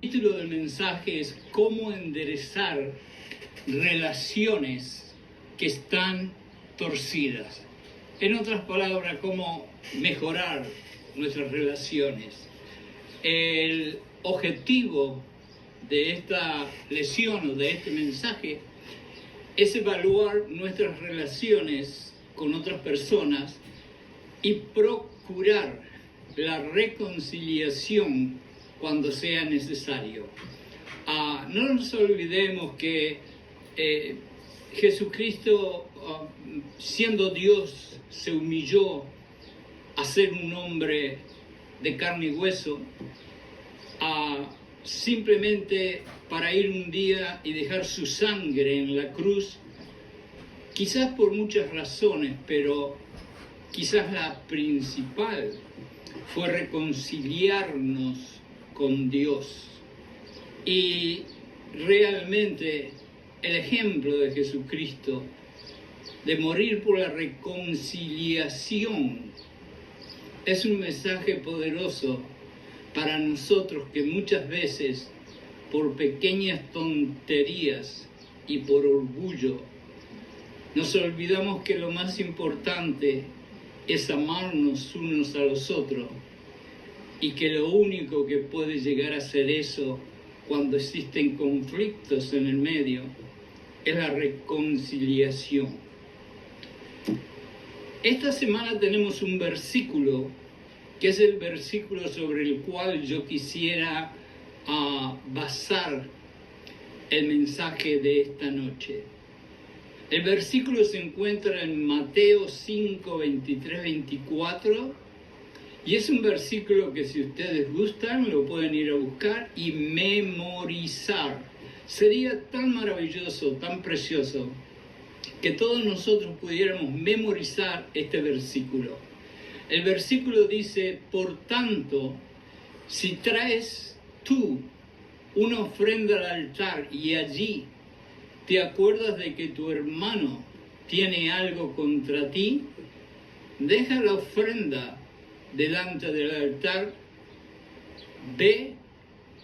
El título del mensaje es cómo enderezar relaciones que están torcidas. En otras palabras, cómo mejorar nuestras relaciones. El objetivo de esta lección o de este mensaje es evaluar nuestras relaciones con otras personas y procurar la reconciliación cuando sea necesario. No nos olvidemos que Jesucristo, siendo Dios, se humilló a ser un hombre de carne y hueso, simplemente para ir un día y dejar su sangre en la cruz, quizás por muchas razones, pero quizás la principal fue reconciliarnos con Dios. Y realmente el ejemplo de Jesucristo de morir por la reconciliación es un mensaje poderoso para nosotros que muchas veces por pequeñas tonterías y por orgullo nos olvidamos que lo más importante es amarnos unos a los otros y que lo único que puede llegar a ser eso cuando existen conflictos en el medio es la reconciliación. Esta semana tenemos un versículo que es el versículo sobre el cual yo quisiera basar el mensaje de esta noche. El versículo se encuentra en Mateo 5, 23, 24 y es un versículo que si ustedes gustan lo pueden ir a buscar y memorizar. Sería tan maravilloso, tan precioso que todos nosotros pudiéramos memorizar este versículo. El versículo dice: por tanto, si traes tú una ofrenda al altar y allí te acuerdas de que tu hermano tiene algo contra ti, deja la ofrenda delante del altar, ve,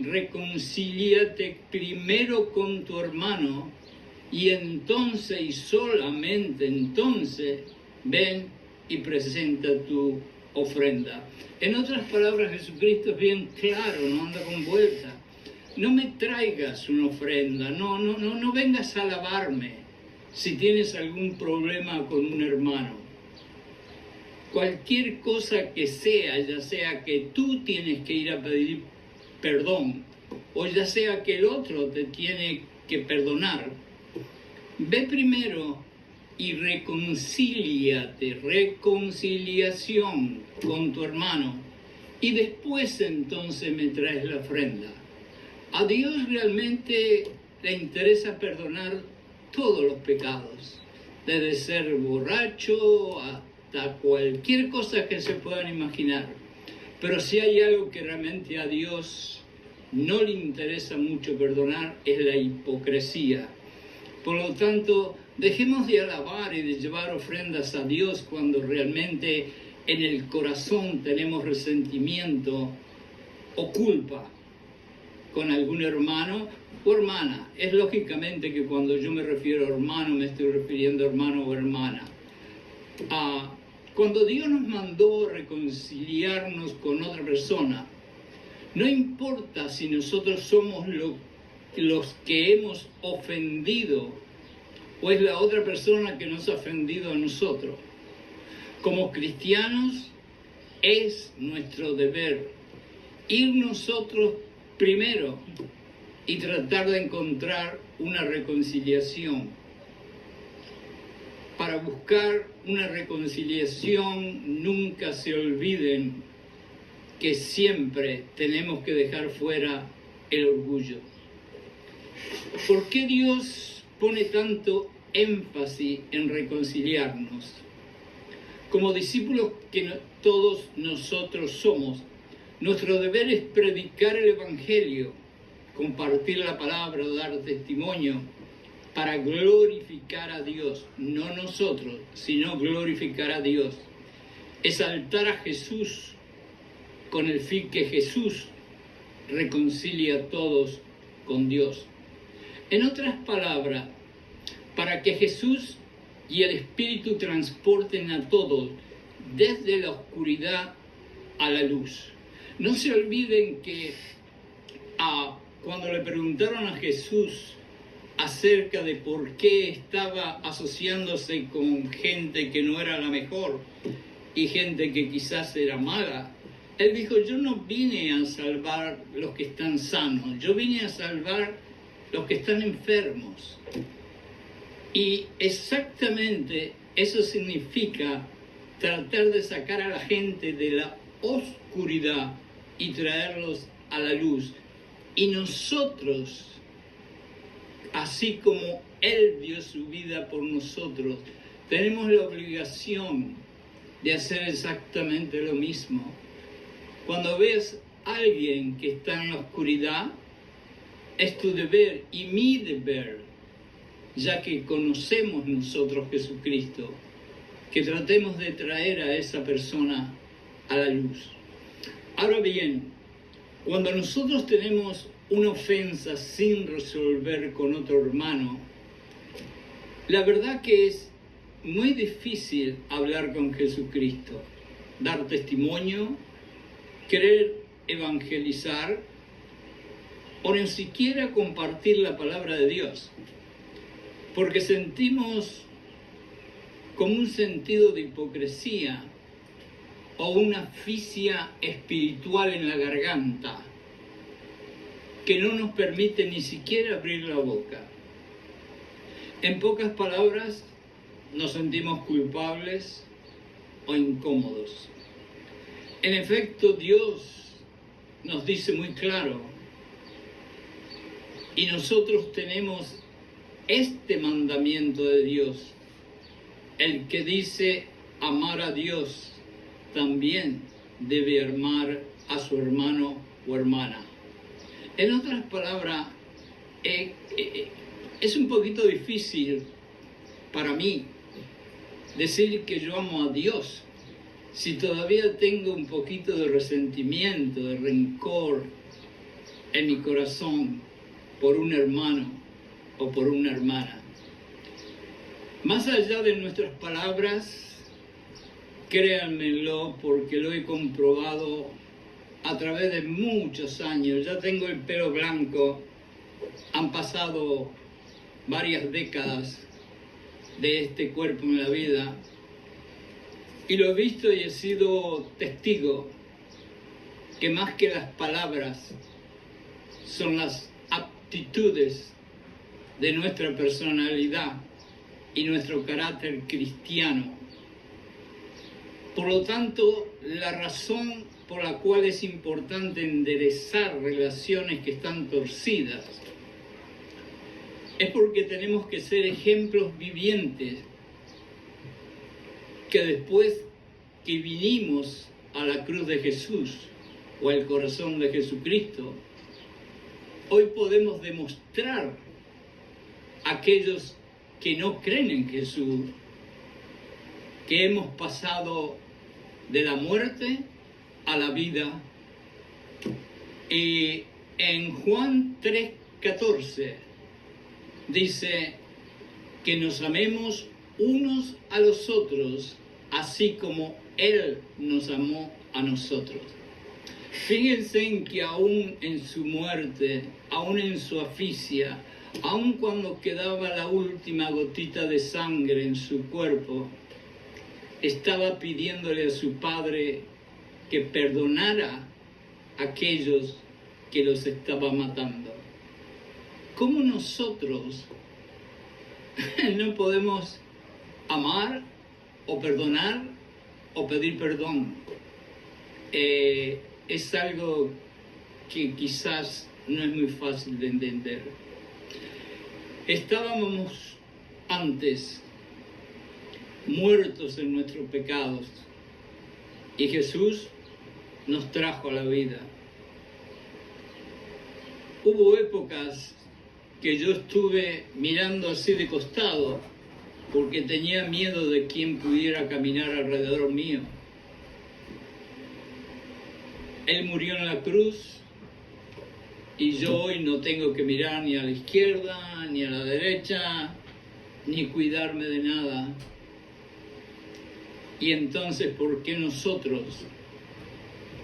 reconcíliate primero con tu hermano y entonces y solamente entonces ven y presenta tu ofrenda. En otras palabras, Jesucristo es bien claro, no anda con vuelta. No me traigas una ofrenda, no vengas a alabarme si tienes algún problema con un hermano. Cualquier cosa que sea, ya sea que tú tienes que ir a pedir perdón, o ya sea que el otro te tiene que perdonar, ve primero y reconciliación con tu hermano, y después entonces me traes la ofrenda. A Dios realmente le interesa perdonar todos los pecados, desde ser borracho hasta cualquier cosa que se puedan imaginar. Pero si hay algo que realmente a Dios no le interesa mucho perdonar, es la hipocresía. Por lo tanto, dejemos de alabar y de llevar ofrendas a Dios cuando realmente en el corazón tenemos resentimiento o culpa con algún hermano o hermana. Es lógicamente que cuando yo me refiero a hermano, me estoy refiriendo a hermano o hermana. Cuando Dios nos mandó reconciliarnos con otra persona, no importa si nosotros somos los que hemos ofendido o es la otra persona que nos ha ofendido a nosotros. Como cristianos es nuestro deber ir nosotros primero y tratar de encontrar una reconciliación. Para buscar una reconciliación, nunca se olviden que siempre tenemos que dejar fuera el orgullo. ¿Por qué Dios pone tanto énfasis en reconciliarnos? Como discípulos que todos nosotros somos, nuestro deber es predicar el Evangelio, compartir la palabra, dar testimonio, para glorificar a Dios, no nosotros, sino glorificar a Dios. Exaltar a Jesús con el fin que Jesús reconcilia a todos con Dios. En otras palabras, para que Jesús y el Espíritu transporten a todos desde la oscuridad a la luz. No se olviden que cuando le preguntaron a Jesús acerca de por qué estaba asociándose con gente que no era la mejor y gente que quizás era mala, él dijo: yo no vine a salvar los que están sanos, yo vine a salvar los que están enfermos. Y exactamente eso significa tratar de sacar a la gente de la oscuridad y traerlos a la luz. Y nosotros, así como Él dio su vida por nosotros, tenemos la obligación de hacer exactamente lo mismo. Cuando ves a alguien que está en la oscuridad, es tu deber y mi deber, ya que conocemos nosotros Jesucristo, que tratemos de traer a esa persona a la luz. Ahora bien, cuando nosotros tenemos una ofensa sin resolver con otro hermano, la verdad que es muy difícil hablar con Jesucristo, dar testimonio, querer evangelizar o ni siquiera compartir la palabra de Dios, porque sentimos como un sentido de hipocresía o una asfixia espiritual en la garganta que no nos permite ni siquiera abrir la boca. En pocas palabras, nos sentimos culpables o incómodos. En efecto, Dios nos dice muy claro, y nosotros tenemos este mandamiento de Dios: el que dice amar a Dios también debe amar a su hermano o hermana. En otras palabras, es un poquito difícil para mí decir que yo amo a Dios si todavía tengo un poquito de resentimiento, de rencor en mi corazón por un hermano o por una hermana. Más allá de nuestras palabras, créanmelo, porque lo he comprobado a través de muchos años. Ya tengo el pelo blanco, han pasado varias décadas de este cuerpo en la vida, y lo he visto y he sido testigo que más que las palabras son las actitudes de nuestra personalidad y nuestro carácter cristiano. Por lo tanto, la razón por la cual es importante enderezar relaciones que están torcidas es porque tenemos que ser ejemplos vivientes que después que vinimos a la cruz de Jesús o al corazón de Jesucristo, hoy podemos demostrar a aquellos que no creen en Jesús que hemos pasado de la muerte a la vida. Y en Juan 3:14 dice que nos amemos unos a los otros, así como Él nos amó a nosotros. Fíjense en que aún en su muerte, aún en su asfixia, aún cuando quedaba la última gotita de sangre en su cuerpo, estaba pidiéndole a su Padre que perdonara a aquellos que los estaba matando. ¿Cómo nosotros no podemos amar o perdonar o pedir perdón? Es algo que quizás no es muy fácil de entender. Estábamos antes muertos en nuestros pecados y Jesús nos trajo a la vida. Hubo épocas que yo estuve mirando así de costado porque tenía miedo de quién pudiera caminar alrededor mío. Él murió en la cruz y yo hoy no tengo que mirar ni a la izquierda, ni a la derecha, ni cuidarme de nada. Y entonces, ¿por qué nosotros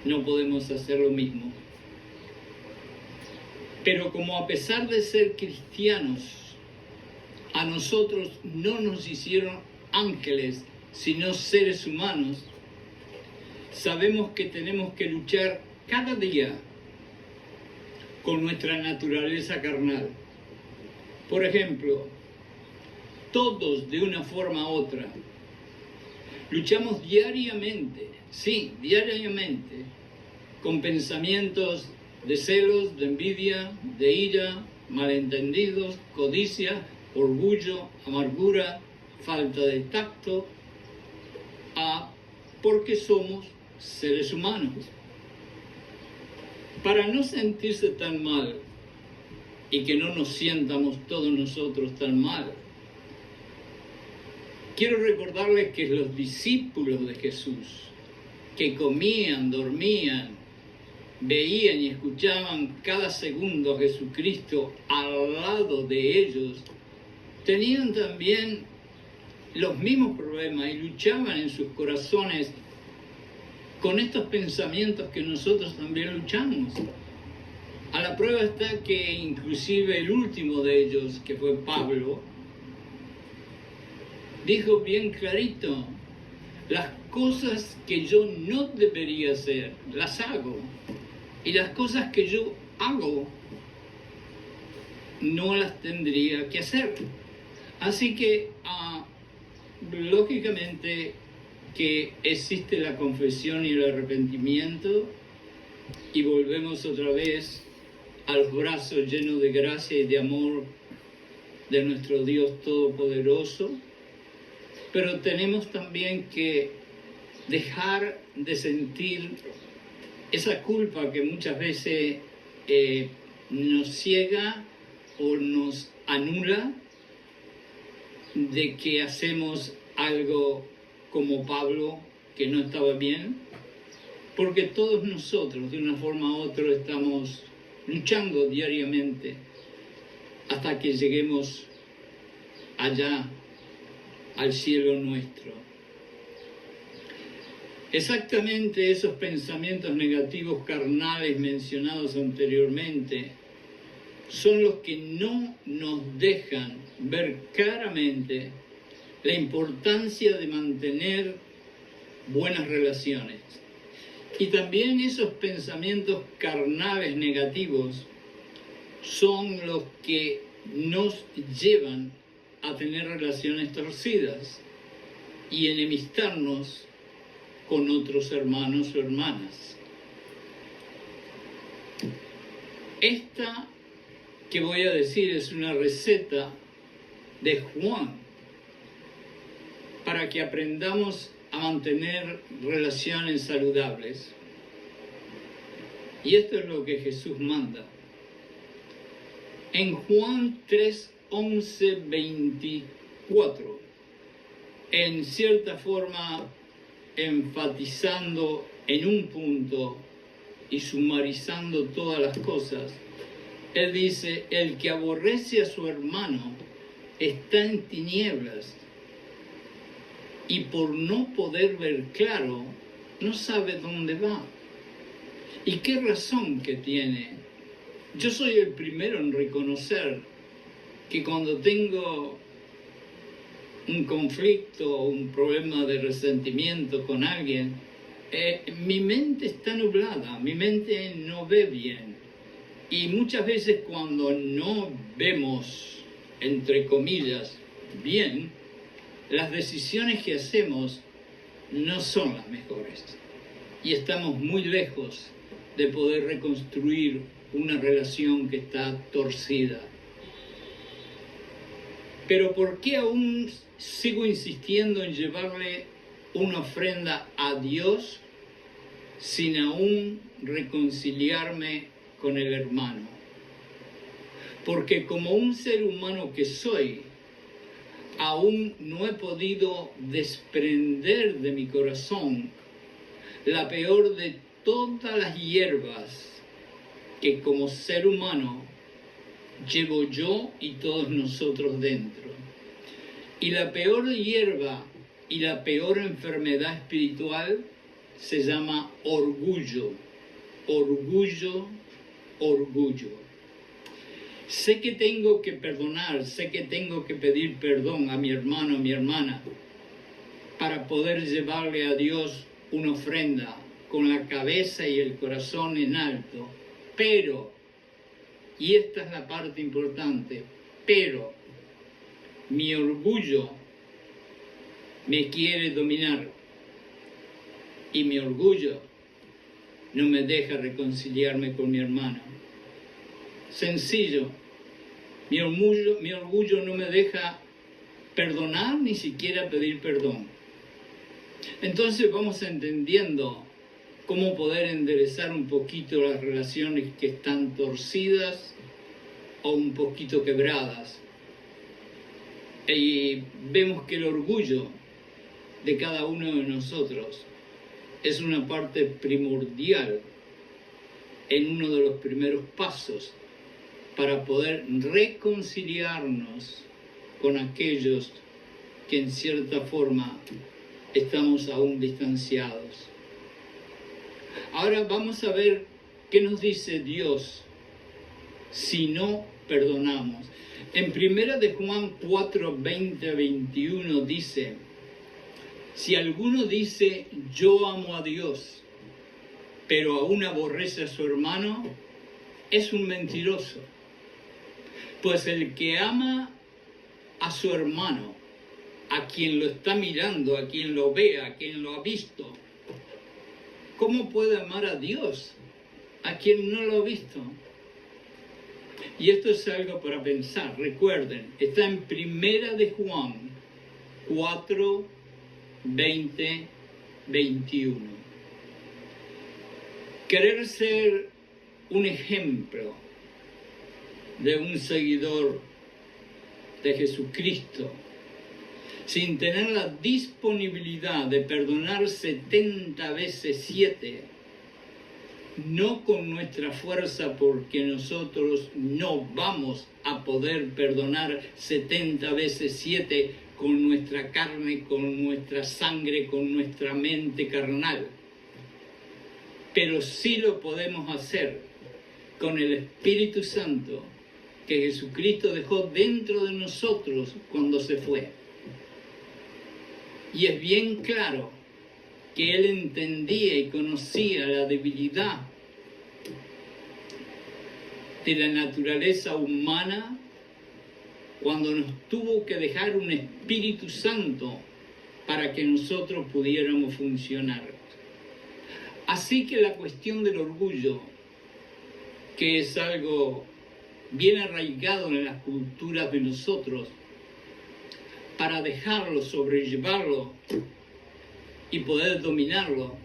no podemos hacer lo mismo? Pero como a pesar de ser cristianos, a nosotros no nos hicieron ángeles, sino seres humanos, sabemos que tenemos que luchar cada día con nuestra naturaleza carnal. Por ejemplo, todos de una forma u otra luchamos diariamente, sí, diariamente, con pensamientos de celos, de envidia, de ira, malentendidos, codicia, orgullo, amargura, falta de tacto, porque somos seres humanos. Para no sentirse tan mal y que no nos sientamos todos nosotros tan mal, quiero recordarles que los discípulos de Jesús, que comían, dormían, veían y escuchaban cada segundo a Jesucristo al lado de ellos, tenían también los mismos problemas y luchaban en sus corazones con estos pensamientos que nosotros también luchamos. A la prueba está que inclusive el último de ellos, que fue Pablo, dijo bien clarito: las cosas que yo no debería hacer, las hago. Y las cosas que yo hago, no las tendría que hacer. Así que, lógicamente, que existe la confesión y el arrepentimiento, y volvemos otra vez a los brazos llenos de gracia y de amor de nuestro Dios Todopoderoso. Pero tenemos también que dejar de sentir esa culpa que muchas veces nos ciega o nos anula de que hacemos algo como Pablo que no estaba bien, porque todos nosotros de una forma u otra estamos luchando diariamente hasta que lleguemos allá al cielo nuestro. Exactamente esos pensamientos negativos carnales mencionados anteriormente son los que no nos dejan ver claramente la importancia de mantener buenas relaciones. Y también esos pensamientos carnales negativos son los que nos llevan a tener relaciones torcidas y enemistarnos con otros hermanos o hermanas. Esta que voy a decir es una receta de Juan para que aprendamos a mantener relaciones saludables. Y esto es lo que Jesús manda. En Juan 3, 11, 24, en cierta forma enfatizando en un punto y sumarizando todas las cosas, él dice: el que aborrece a su hermano está en tinieblas y por no poder ver claro, no sabe dónde va. ¿Y qué razón que tiene? Yo soy el primero en reconocer que cuando tengo un conflicto o un problema de resentimiento con alguien, mi mente está nublada, mi mente no ve bien. Y muchas veces cuando no vemos, entre comillas, bien, las decisiones que hacemos no son las mejores. Y estamos muy lejos de poder reconstruir una relación que está torcida. Pero ¿por qué aún sigo insistiendo en llevarle una ofrenda a Dios sin aún reconciliarme con el hermano? Porque como un ser humano que soy, aún no he podido desprender de mi corazón la peor de todas las hierbas que como ser humano llevo yo y todos nosotros dentro. Y la peor hierba y la peor enfermedad espiritual se llama orgullo. Orgullo, orgullo. Sé que tengo que perdonar, sé que tengo que pedir perdón a mi hermano, a mi hermana, para poder llevarle a Dios una ofrenda con la cabeza y el corazón en alto. Pero, y esta es la parte importante, pero mi orgullo me quiere dominar y mi orgullo no me deja reconciliarme con mi hermano. Sencillo, mi orgullo no me deja perdonar ni siquiera pedir perdón. Entonces vamos entendiendo cómo poder enderezar un poquito las relaciones que están torcidas o un poquito quebradas. Y vemos que el orgullo de cada uno de nosotros es una parte primordial en uno de los primeros pasos para poder reconciliarnos con aquellos que en cierta forma estamos aún distanciados. Ahora vamos a ver qué nos dice Dios si no perdonamos. En 1 de Juan 4, 20, 21 dice: si alguno dice yo amo a Dios, pero aún aborrece a su hermano, es un mentiroso. Pues el que ama a su hermano, a quien lo está mirando, a quien lo ve, a quien lo ha visto, ¿cómo puede amar a Dios, a quien no lo ha visto? Y esto es algo para pensar. Recuerden, está en 1 de Juan 4, 20, 21. Querer ser un ejemplo de un seguidor de Jesucristo, sin tener la disponibilidad de perdonar 70 veces 7, no con nuestra fuerza, porque nosotros no vamos a poder perdonar 70 veces 7 con nuestra carne, con nuestra sangre, con nuestra mente carnal. Pero sí lo podemos hacer con el Espíritu Santo que Jesucristo dejó dentro de nosotros cuando se fue. Y es bien claro que Él entendía y conocía la debilidad de la naturaleza humana cuando nos tuvo que dejar un Espíritu Santo para que nosotros pudiéramos funcionar. Así que la cuestión del orgullo, que es algo bien arraigado en las culturas de nosotros, para dejarlo, sobrellevarlo y poder dominarlo,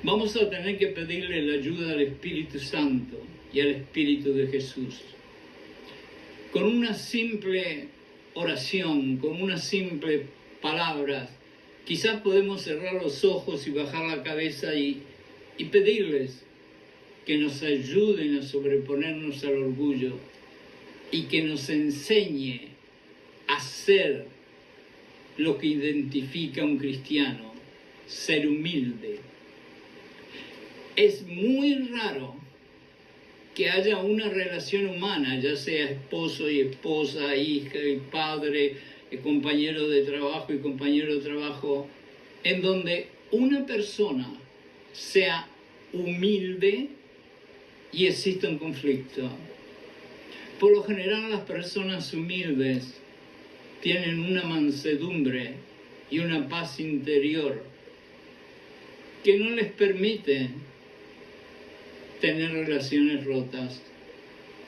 vamos a tener que pedirle la ayuda al Espíritu Santo y al Espíritu de Jesús. Con una simple oración, con unas simples palabras, quizás podemos cerrar los ojos y bajar la cabeza y pedirles que nos ayuden a sobreponernos al orgullo y que nos enseñe a ser lo que identifica a un cristiano, ser humilde. Es muy raro que haya una relación humana, ya sea esposo y esposa, hija y padre, compañero de trabajo y compañero de trabajo, en donde una persona sea humilde y exista un conflicto. Por lo general, las personas humildes tienen una mansedumbre y una paz interior que no les permite tener relaciones rotas.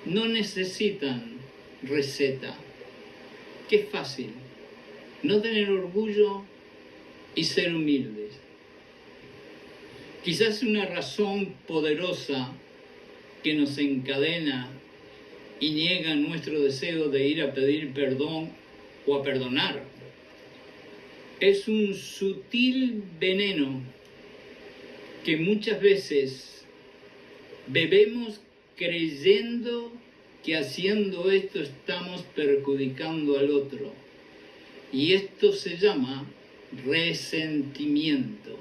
No necesitan receta. Qué fácil. No tener orgullo y ser humildes. Quizás una razón poderosa que nos encadena y niega nuestro deseo de ir a pedir perdón o a perdonar es un sutil veneno que muchas veces bebemos creyendo que haciendo esto estamos perjudicando al otro. Y esto se llama resentimiento.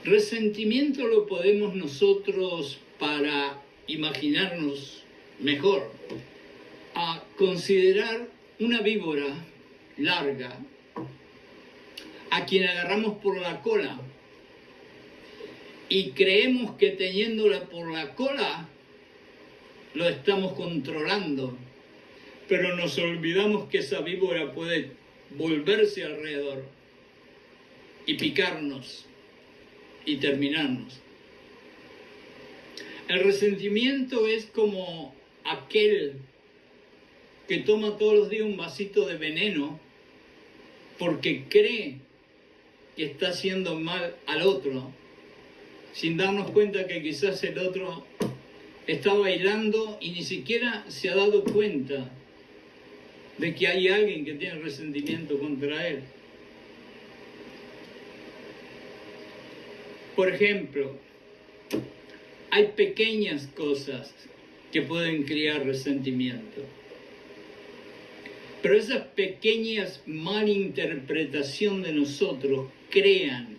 Resentimiento lo podemos nosotros, para imaginarnos mejor, a considerar una víbora larga a quien agarramos por la cola y creemos que teniéndola por la cola lo estamos controlando, pero nos olvidamos que esa víbora puede volverse alrededor y picarnos y terminarnos. El resentimiento es como aquel que toma todos los días un vasito de veneno porque cree que está haciendo mal al otro, sin darnos cuenta que quizás el otro está bailando y ni siquiera se ha dado cuenta de que hay alguien que tiene resentimiento contra él. Por ejemplo, hay pequeñas cosas que pueden crear resentimiento, pero esas pequeñas malinterpretaciones de nosotros crean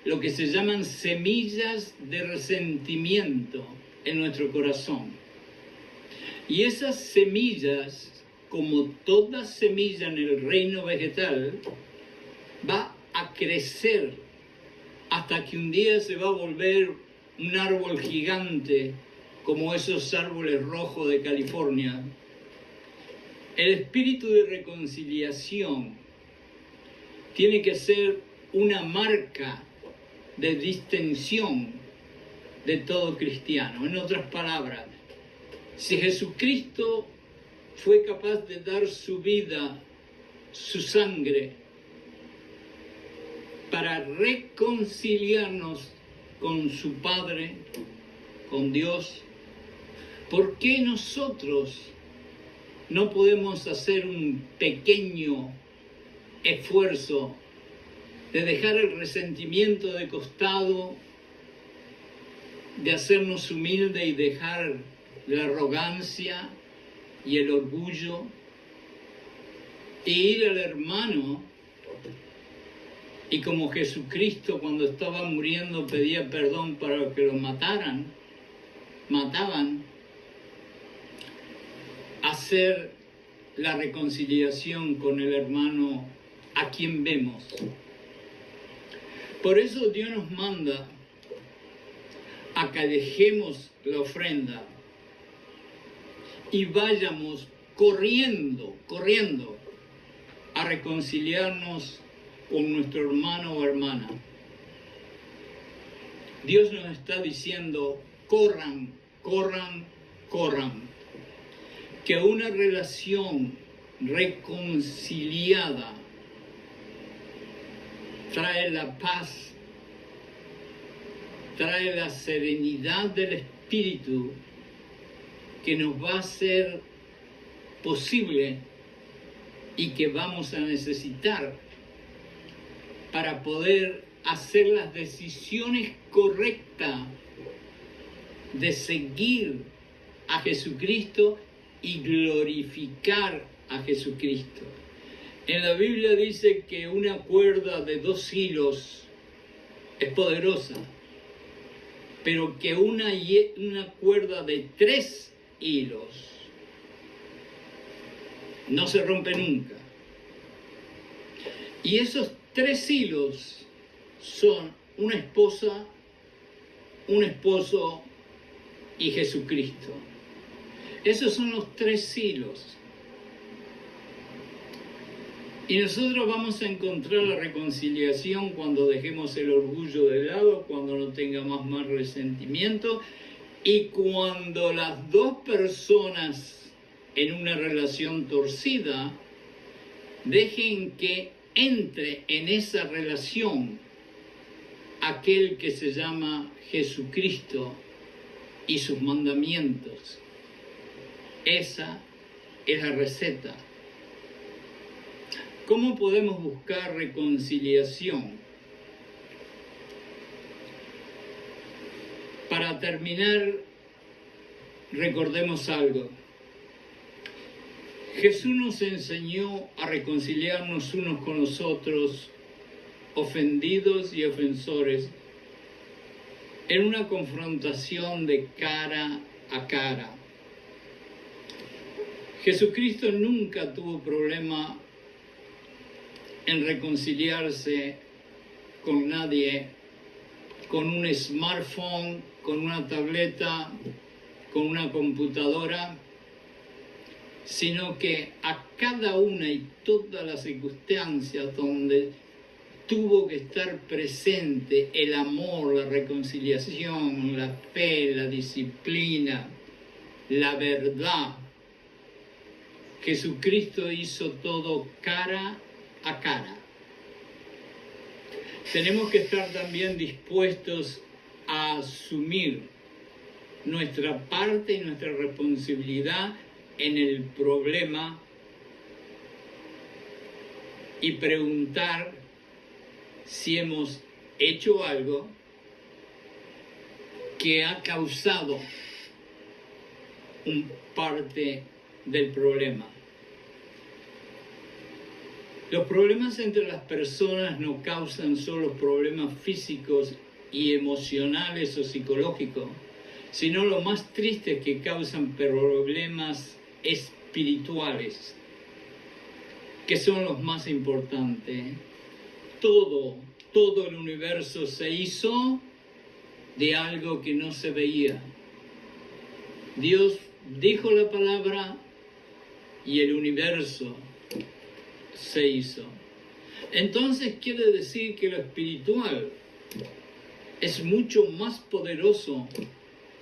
lo que se llaman semillas de resentimiento en nuestro corazón. Y esas semillas, como toda semilla en el reino vegetal, va a crecer hasta que un día se va a volver un árbol gigante, como esos árboles rojos de California. El espíritu de reconciliación tiene que ser una marca de distinción de todo cristiano. En otras palabras, si Jesucristo fue capaz de dar su vida, su sangre, para reconciliarnos con su Padre, con Dios, ¿por qué nosotros no podemos hacer un pequeño esfuerzo de dejar el resentimiento de costado, de hacernos humildes y dejar la arrogancia y el orgullo, e ir al hermano y como Jesucristo cuando estaba muriendo pedía perdón para que lo mataban, hacer la reconciliación con el hermano a quien vemos? Por eso Dios nos manda a que dejemos la ofrenda y vayamos corriendo a reconciliarnos con nuestro hermano o hermana. Dios nos está diciendo, corran, que una relación reconciliada trae la paz, trae la serenidad del espíritu que nos va a hacer posible y que vamos a necesitar para poder hacer las decisiones correctas de seguir a Jesucristo y glorificar a Jesucristo. En la Biblia dice que una cuerda de 2 hilos es poderosa, pero que una cuerda de 3 hilos no se rompe nunca. Y esos 3 hilos son una esposa, un esposo y Jesucristo. Esos son los 3 hilos. Y nosotros vamos a encontrar la reconciliación cuando dejemos el orgullo de lado, cuando no tengamos más resentimiento y cuando las 2 personas en una relación torcida dejen que entre en esa relación aquel que se llama Jesucristo y sus mandamientos. Esa es la receta. ¿Cómo podemos buscar reconciliación? Para terminar, recordemos algo. Jesús nos enseñó a reconciliarnos unos con los otros, ofendidos y ofensores, en una confrontación de cara a cara. Jesucristo nunca tuvo problema en reconciliarse con nadie, con un smartphone, con una tableta, con una computadora, sino que a cada una y todas las circunstancias donde tuvo que estar presente el amor, la reconciliación, la fe, la disciplina, la verdad, Jesucristo hizo todo cara a cara. Tenemos que estar también dispuestos a asumir nuestra parte y nuestra responsabilidad en el problema y preguntar si hemos hecho algo que ha causado un parte del problema. Los problemas entre las personas no causan solo problemas físicos y emocionales o psicológicos, sino lo más triste es que causan problemas espirituales, que son los más importantes. Todo el universo se hizo de algo que no se veía. Dios dijo la palabra y el universo se hizo. Entonces quiere decir que lo espiritual es mucho más poderoso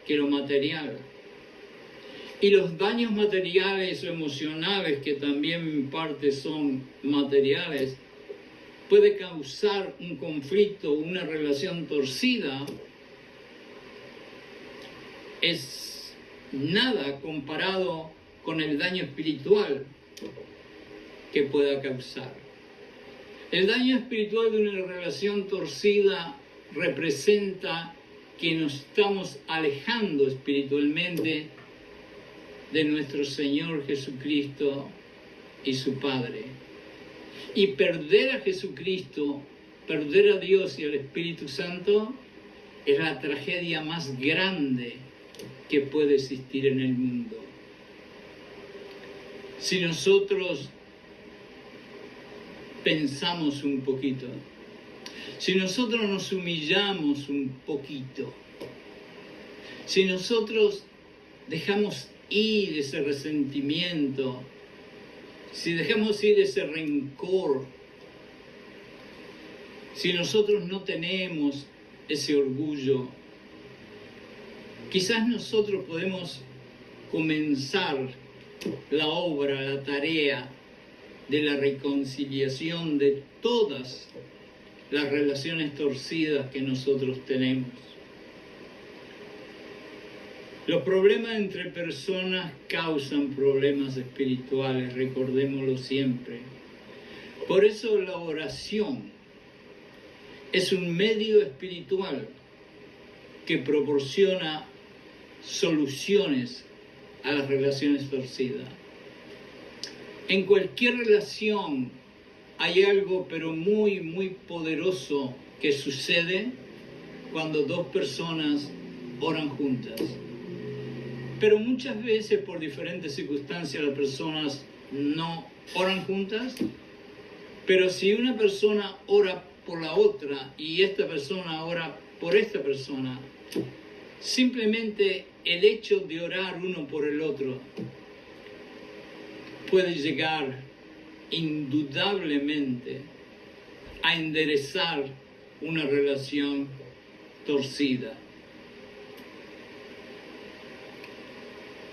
que lo material. Y los daños materiales o emocionales, que también en parte son materiales, puede causar un conflicto, una relación torcida. Es nada comparado con el daño espiritual que pueda causar. El daño espiritual de una relación torcida representa que nos estamos alejando espiritualmente de nuestro Señor Jesucristo y su Padre. Y perder a Jesucristo, perder a Dios y al Espíritu Santo es la tragedia más grande que puede existir en el mundo. Si nosotros pensamos un poquito, si nosotros nos humillamos un poquito, si nosotros dejamos ir ese resentimiento, si dejamos ir ese rencor, si nosotros no tenemos ese orgullo, quizás nosotros podemos comenzar la obra, la tarea de la reconciliación de todas las relaciones torcidas que nosotros tenemos. Los problemas entre personas causan problemas espirituales, recordémoslo siempre. Por eso la oración es un medio espiritual que proporciona soluciones a las relaciones torcidas. En cualquier relación hay algo pero muy poderoso que sucede cuando dos personas oran juntas. Pero muchas veces por diferentes circunstancias las personas no oran juntas, pero si una persona ora por la otra y esta persona ora por esta persona, simplemente el hecho de orar uno por el otro puede llegar indudablemente a enderezar una relación torcida.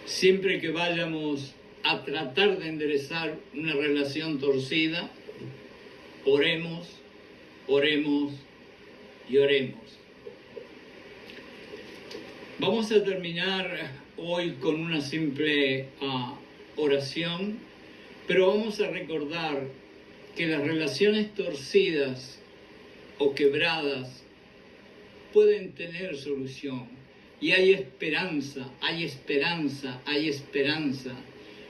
Siempre que vayamos a tratar de enderezar una relación torcida, oremos, oremos y oremos. Vamos a terminar hoy con una simple oración, pero vamos a recordar que las relaciones torcidas o quebradas pueden tener solución. Y hay esperanza, hay esperanza, hay esperanza.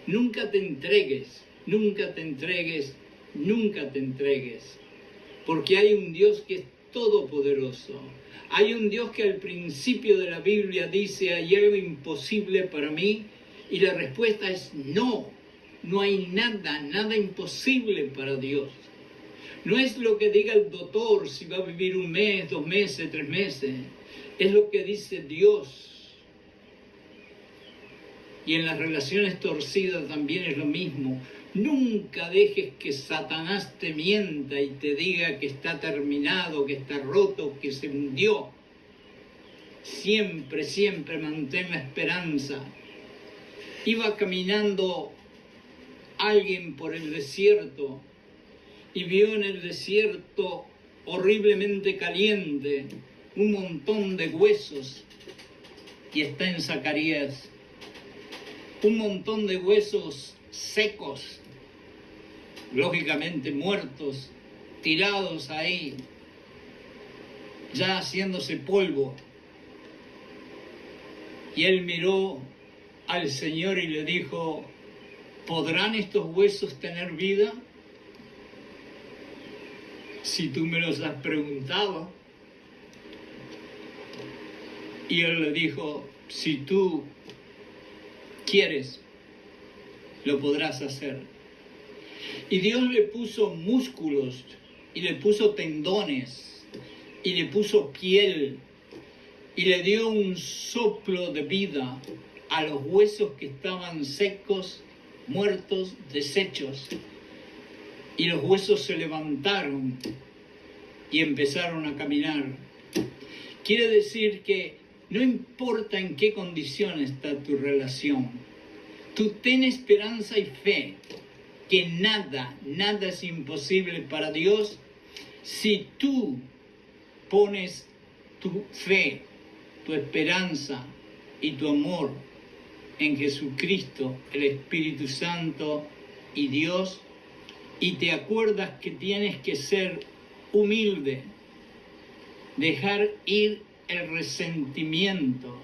Nunca te entregues, nunca te entregues, nunca te entregues. Porque hay un Dios que es todopoderoso. Hay un Dios que al principio de la Biblia dice, ¿hay algo imposible para mí? Y la respuesta es no. No hay nada, nada imposible para Dios. No es lo que diga el doctor si va a vivir 1 mes, 2 meses, 3 meses. Es lo que dice Dios. Y en las relaciones torcidas también es lo mismo. Nunca dejes que Satanás te mienta y te diga que está terminado, que está roto, que se hundió. Siempre, siempre mantén la esperanza. Iba caminando alguien por el desierto y vio en el desierto horriblemente caliente un montón de huesos, y está en Zacarías, un montón de huesos secos, lógicamente muertos, tirados ahí, ya haciéndose polvo. Y él miró al Señor y le dijo, ¿podrán estos huesos tener vida? Si tú me los has preguntado. Y él le dijo, si tú quieres, lo podrás hacer. Y Dios le puso músculos, y le puso tendones, y le puso piel, y le dio un soplo de vida a los huesos que estaban secos, muertos, deshechos. Y los huesos se levantaron y empezaron a caminar. Quiere decir que no importa en qué condición está tu relación, tú ten esperanza y fe, que nada, nada es imposible para Dios si tú pones tu fe, tu esperanza y tu amor en Jesucristo, el Espíritu Santo y Dios, y te acuerdas que tienes que ser humilde, dejar ir el resentimiento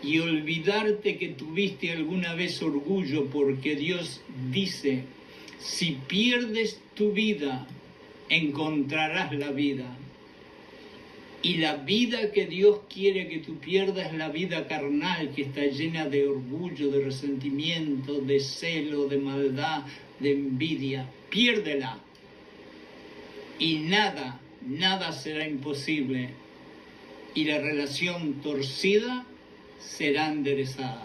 y olvidarte que tuviste alguna vez orgullo, porque Dios dice, si pierdes tu vida, encontrarás la vida. Y la vida que Dios quiere que tú pierdas es la vida carnal, que está llena de orgullo, de resentimiento, de celo, de maldad, de envidia. Piérdela. Y nada, nada será imposible. Y la relación torcida será enderezada.